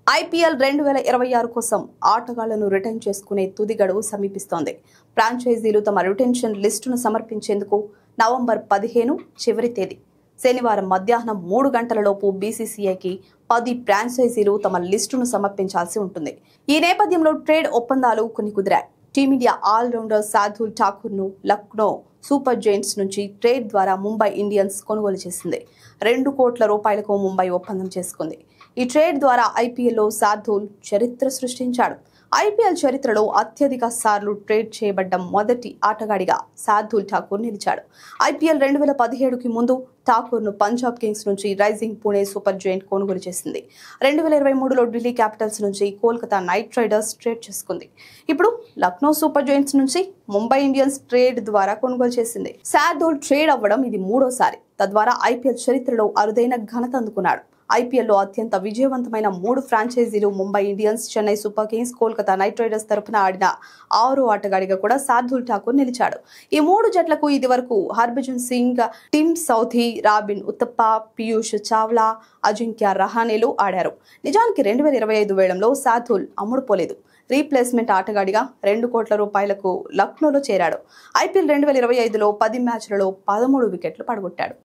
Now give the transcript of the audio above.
IPL 2026 కోసం ఆటగాళ్లను retain చేసుకునే తుది గడువు సమీపిస్తోంది. ఫ్రాంచైజీలు తమ రిటెన్షన్ లిస్టును సమర్పించేందుకు నవంబర్ 15 చివరి తేదీ. శనివారం మధ్యాహ్నం 3 గంటలలోపు బీసీసీఐకి 10 ఫ్రాంచైజీలు తమ లిస్టును సమర్పించాల్సి ఉంటుంది. ఈ నేపథ్యంలో ట్రేడ్ ఒప్పందాలు కొన్ని కుదిరాయి. టీమిండియా ఆల్రౌండర్ శార్దూల్ ఠాకూర్ ను లక్నో సూపర్ జైంట్స్ నుంచి ట్రేడ్ ద్వారా ముంబై ఇండియన్స్ కొనుగోలు చేసింది. 2 కోట్ల రూపాయలకు ముంబై ఒప్పందం చేసుకుంది. ఈ ట్రేడ్ ద్వారా ఐపీఎల్లో శార్దూల్ చరిత్ర సృష్టించాడు. ఐపీఎల్ చరిత్రలో అత్యధిక సార్లు ట్రేడ్ చేయబడ్డ మొదటి ఆటగాడిగా శార్దూల్ ఠాకూర్ నిలిచాడు. ఐపీఎల్ 2017కి ముందు ఠాకూర్ను పంజాబ్ కింగ్స్ నుంచి రైజింగ్ పుణె సూపర్ జైంట్ కొనుగోలు చేసింది. 2023లో ఢిల్లీ క్యాపిటల్స్ నుంచి కోల్కతా నైట్ రైడర్స్ ట్రేడ్ చేసుకుంది. ఇప్పుడు లక్నో సూపర్ జైంట్స్ నుంచి ముంబై ఇండియన్స్ ట్రేడ్ ద్వారా కొనుగోలు చేసింది. శార్దూల్ ట్రేడ్ అవ్వడం ఇది 3వ సారి. తద్వారా ఐపీఎల్ చరిత్రలో అరుదైన ఘనత అందుకున్నాడు. ఐపీఎల్లో అత్యంత విజయవంతమైన 3 ఫ్రాంచైజీలు Mumbai Indians, Chennai Super Kings, Kolkata Knight Riders తరపున ఆడిన 6వ ఆటగాడిగా కూడా శార్దూల్ ఠాకూర్ నిలిచాడు. ఈ 3 జట్లకు ఇదివరకు హర్భజన్ సింగ్, టిమ్ సౌథీ, రాబిన్ ఉత్తప్ప, పీయూష్ చావ్లా, అజింక్య రహానేలు ఆడారు. నిజానికి 2025 వేలంలో శార్దూల్ అమ్ముడుపోలేదు. రీప్లేస్మెంట్ ఆటగాడిగా 2 కోట్ల రూపాయలకు లక్నోలో చేరాడు. ఐపీఎల్ 2025లో 10 మ్యాచ్లలో 13 వికెట్లు పడగొట్టాడు.